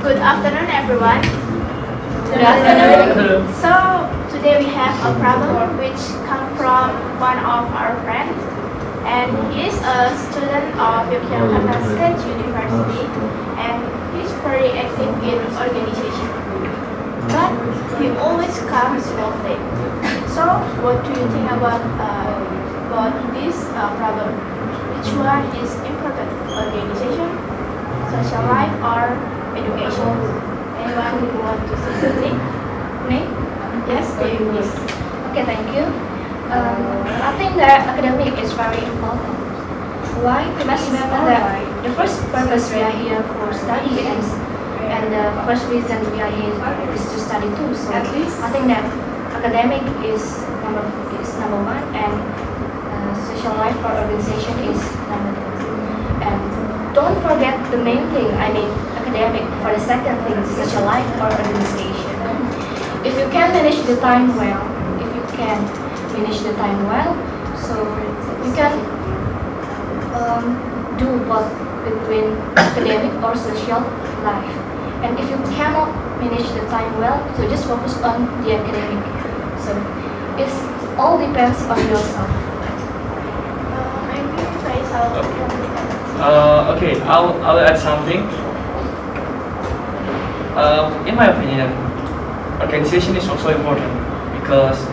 Good afternoon, everyone. Good afternoon. So today we have a problem which comes from one of our friends, and he is a student of Yogyakarta State University, and he's very active in organization. But he always comes late. So what do you think about this problem? Which one is important? Organization, social life, or education? Anyone who want to say something? Me? Yes, Dewi, please. Okay, thank you. I think that academic is very important. Why? We must remember that the first purpose we are here for study and the first reason we are here is to study too. So I think that academic is number one, and social life or organization is number two. And don't forget the main thing, I mean academic, for the second thing, social life or organization. If you can manage the time well, so you can do both between academic or social life. And if you cannot manage the time well, so just focus on the academic. So it all depends on yourself. Maybe Faishal. Okay, I'll add something. In my opinion, organization is also important because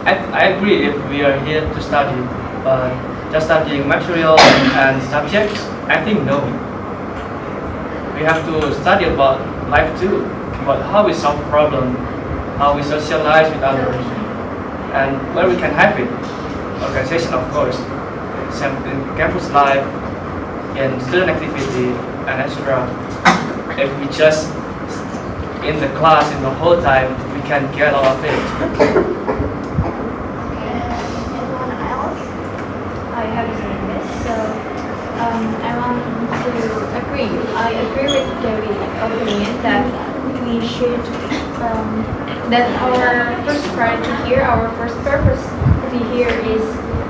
I agree if we are here to study, but just studying material and subjects, I think no. We have to study about life too, about how we solve problems, how we socialize with others, and where we can have it. Organization, of course, in campus life, in student activity, and etc. If we just in the class in the whole time, we can get all of it. Anyone else? I have to say this. So I want to agree. I agree with Dewi's opinion that we should that our first priority here, our first purpose to be here is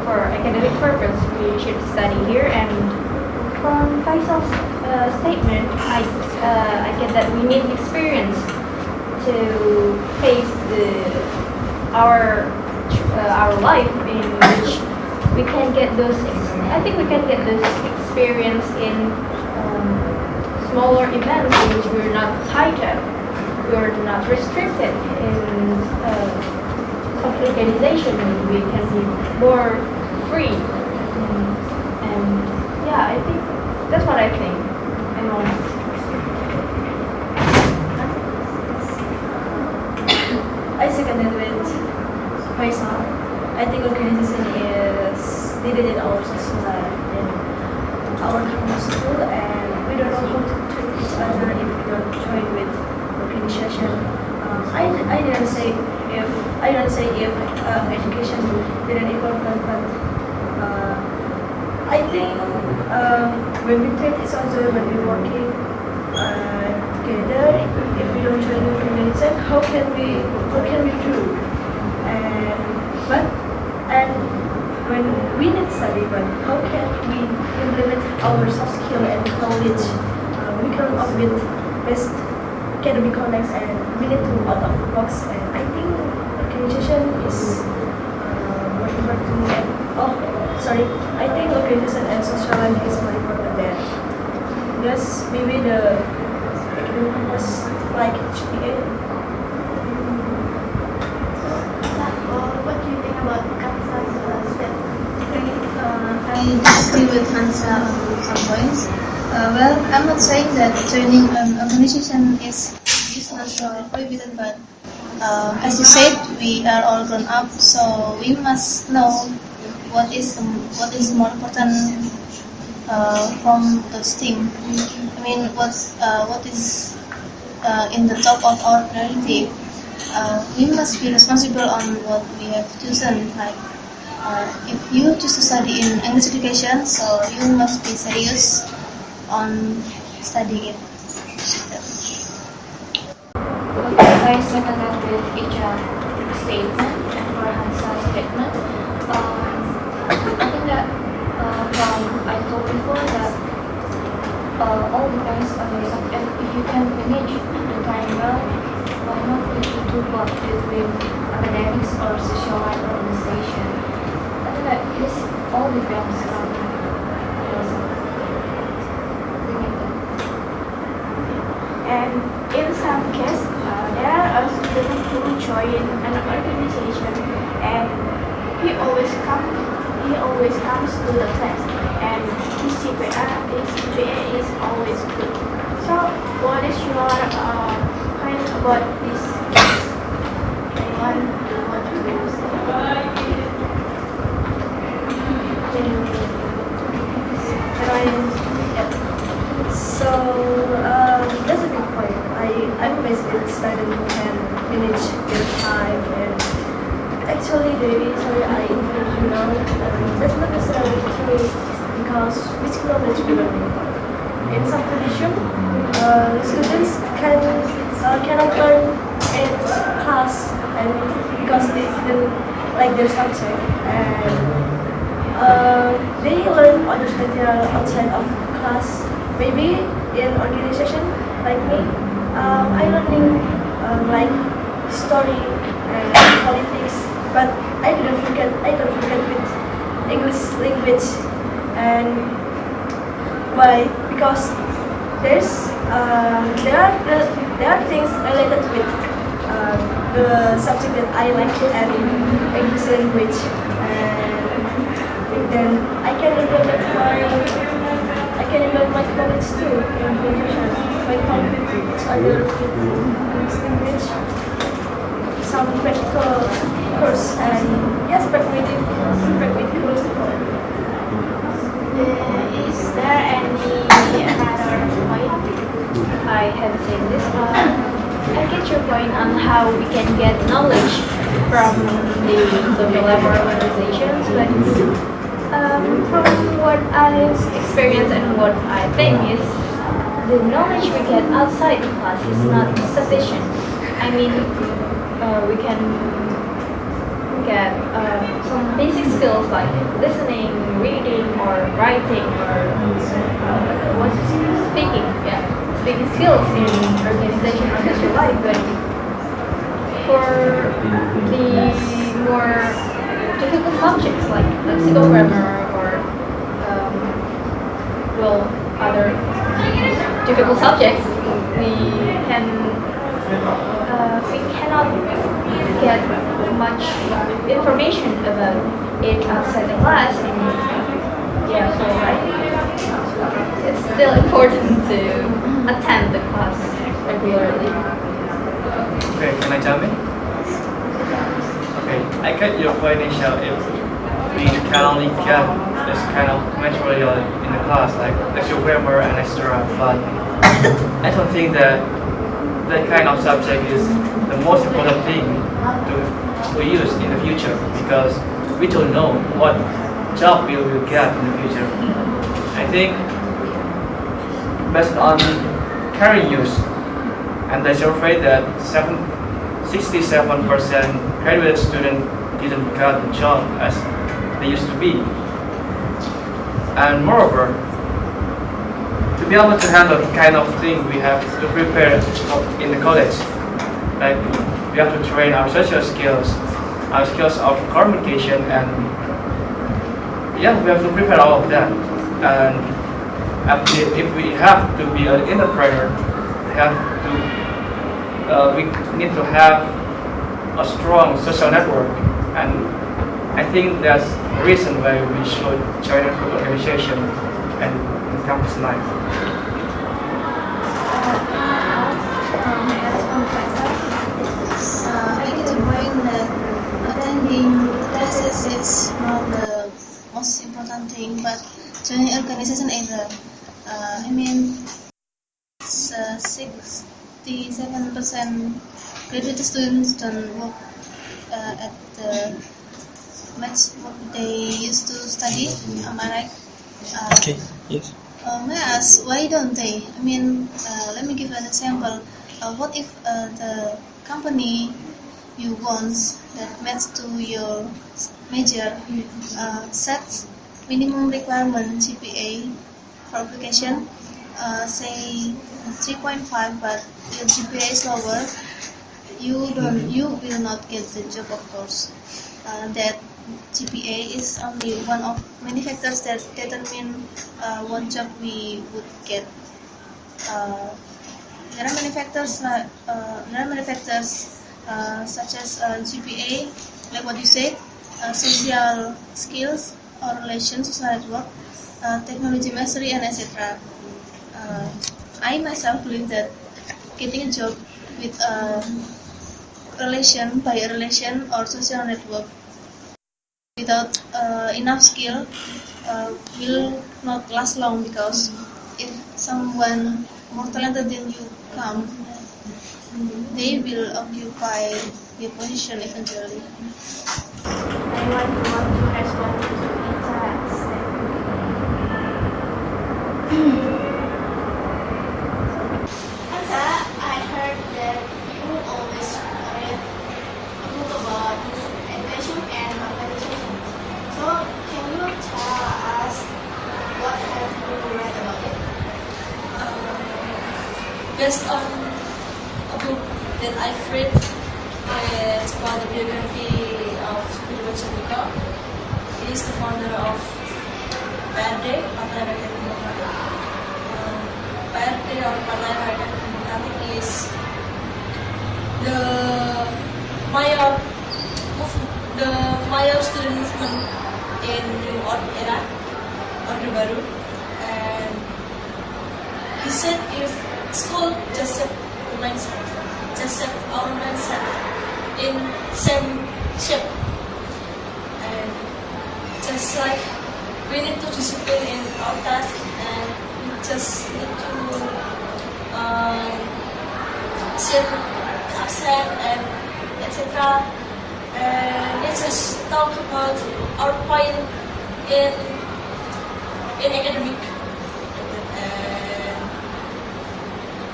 for academic purpose. We should study here, and from Faisal's statement, I get that we need experience to face our life in which we can get those. I think we can get those experience in smaller events in which we're not tied up, we're not restricted in some organization. We can be more free, and yeah, I think that's what I think. I second it with Faisal. I think organization is needed in our social life, in our campus school, and we don't know how to treat each other if we don't join with organization. I didn't say if education didn't important, but I think when we treat each other, when we're working together, if we don't join the organization, how can we do? And when we need study, but how can we implement our soft skill and knowledge? We come up with best academic connects, and we need to out of the box. And I think organization is more important. I think organization and social life is more important than just maybe the academic purpose like GPA. What do you think about Khansa's statement? I disagree with Khansa on some points. Well, I'm not saying that joining an organization is useless or prohibited, but as you said, we are all grown up, so we must know what is more important from those things. I mean, what is in the top of our priority. We must be responsible on what we have chosen. Like, if you choose to study in English education, so you must be serious on studying it. Okay, I second that with Icha statement and for Khansa's statement. I think that I told before that all depends on yourself, and if you can manage the time well, why not you do both between academics or social life organization? I think that this all depends on yourself. And in some cases, there are students who join an organization, and he always comes to the class, and his GPA is always good. So, what is your point about this? Anyone want to So that's a good point. I'm amazed with students who can manage their time, and actually sorry I interrupt you now. That's not necessarily true because which knowledge we learn. In some condition, students cannot learn in class, and because they didn't like their subject, and they learn other material outside of class. Maybe in organization like me, I learning like story and politics, but I don't forget with English language. And why? Because there are things related with the subject that I like and English language, and then I can implement my knowledge too in nutrition. My knowledge with other English language, some practical course, and yes, pragmatic course. Is there any another point? I have seen this. I get your point on how we can get knowledge from the social life organizations, but from what I've experienced and what I think is the knowledge we get outside the class is not sufficient. I mean, we can get some basic skills like listening, reading, or writing, or speaking. Yeah, speaking skills in organization or social life. But for the more difficult subjects like lexical grammar or other difficult subjects, we cannot get much information about it outside the class. And yeah, so it's still important to attend the class regularly. Okay, can I jump in? Okay, I get your point, Icha. If we can only get this kind of material in the class, like lexical grammar and etc., but I don't think that that kind of subject is the most important thing to use in the future, because we don't know what job we will get in the future. I think based on current use, and there's a survey that 67% graduate students didn't get the job as they used to be. And moreover, to be able to handle the kind of thing we have to prepare in the college, like we have to train our social skills, our skills of communication, and yeah, we have to prepare all of that. And if we have to be an entrepreneur, we need to have a strong social network, and I think that's the reason why we should join an organization and campus life. I get the point that attending classes is not the most important thing, but joining organization either. I mean, 67% graduate students don't work at the match what they used to study. Am I right? Okay. Yes. May I ask, why don't they? I mean, let me give an example. What if the company you want that match to your major sets minimum requirement GPA for application, say 3.5, but your GPA is lower, you will not get the job, of course. That GPA is only one of many factors that determine what job we would get. There are many factors such as GPA, like what you said, social skills or relations, social network, technology mastery, and etc. I myself believe that getting a job with a relation, by a relation or social network without enough skill will not last long, because if someone more talented than you come, they will occupy your position eventually. I want to respond to Icha's statement. Khansa, I heard that you always read a book about education and organization. So, can you tell us what have you read about it? Based on a book that I've read, it's about the biography of Cipta. He is the founder of PRD, Partai Rakyat Demokratik. PRD or Partai Rakyat Demokratik is the major student movement in the old era, Orde Baru, and he said if school just set the mindset, just set our mindset in same shape, and just like we need to discipline in our task, and we just need to sit absent and etc. And let's just talk about our point in academic. And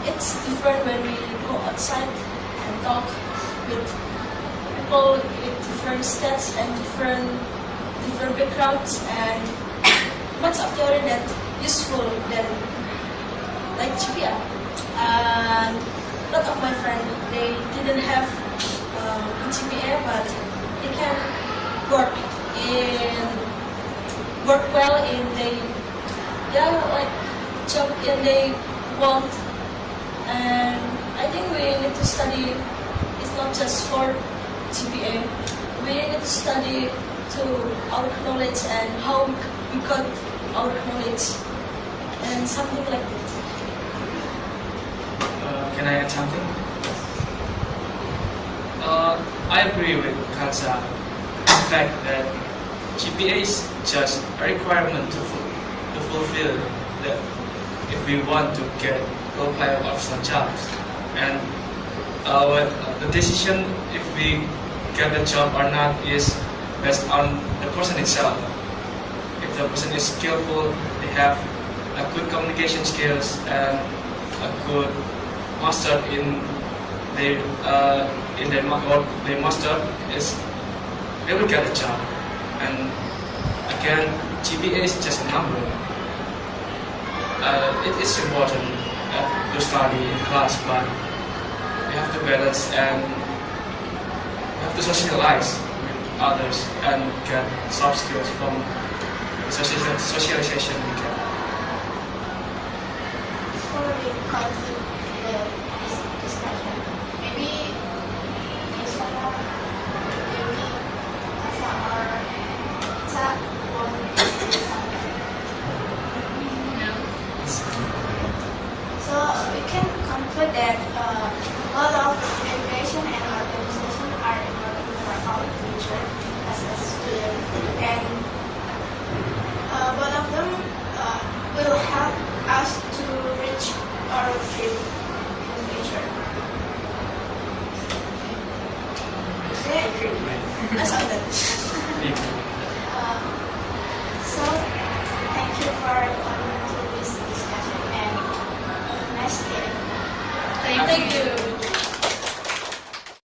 it's different when we go outside and talk with people with different stats and different backgrounds, and much of theory that useful than like GPA. And a lot of my friends, they didn't have GPA, but they can work well in like job in they want. And I think we need to study. It's not just for GPA. We need to study to our knowledge and how we got our knowledge and something like that. Can I add something? I agree with Khansa. The fact that GPA is just a requirement to fulfill that if we want to get low-level optional jobs, and the decision if we get the job or not is based on the person itself. If the person is skillful, they have a good communication skills and a good master in their master, is they will get a job. And again, GPA is just a number. It is important to study in class, but we have to balance and we have to socialize with others and get soft skills from socialization we get. Before we conclude this discussion, maybe Nisrina, Dewi, Khansa, or Icha want to say something. So we can conclude that a lot of education and organization are important for our future as a student, and both of them will help us to reach our dream in the future. Okay? That's all.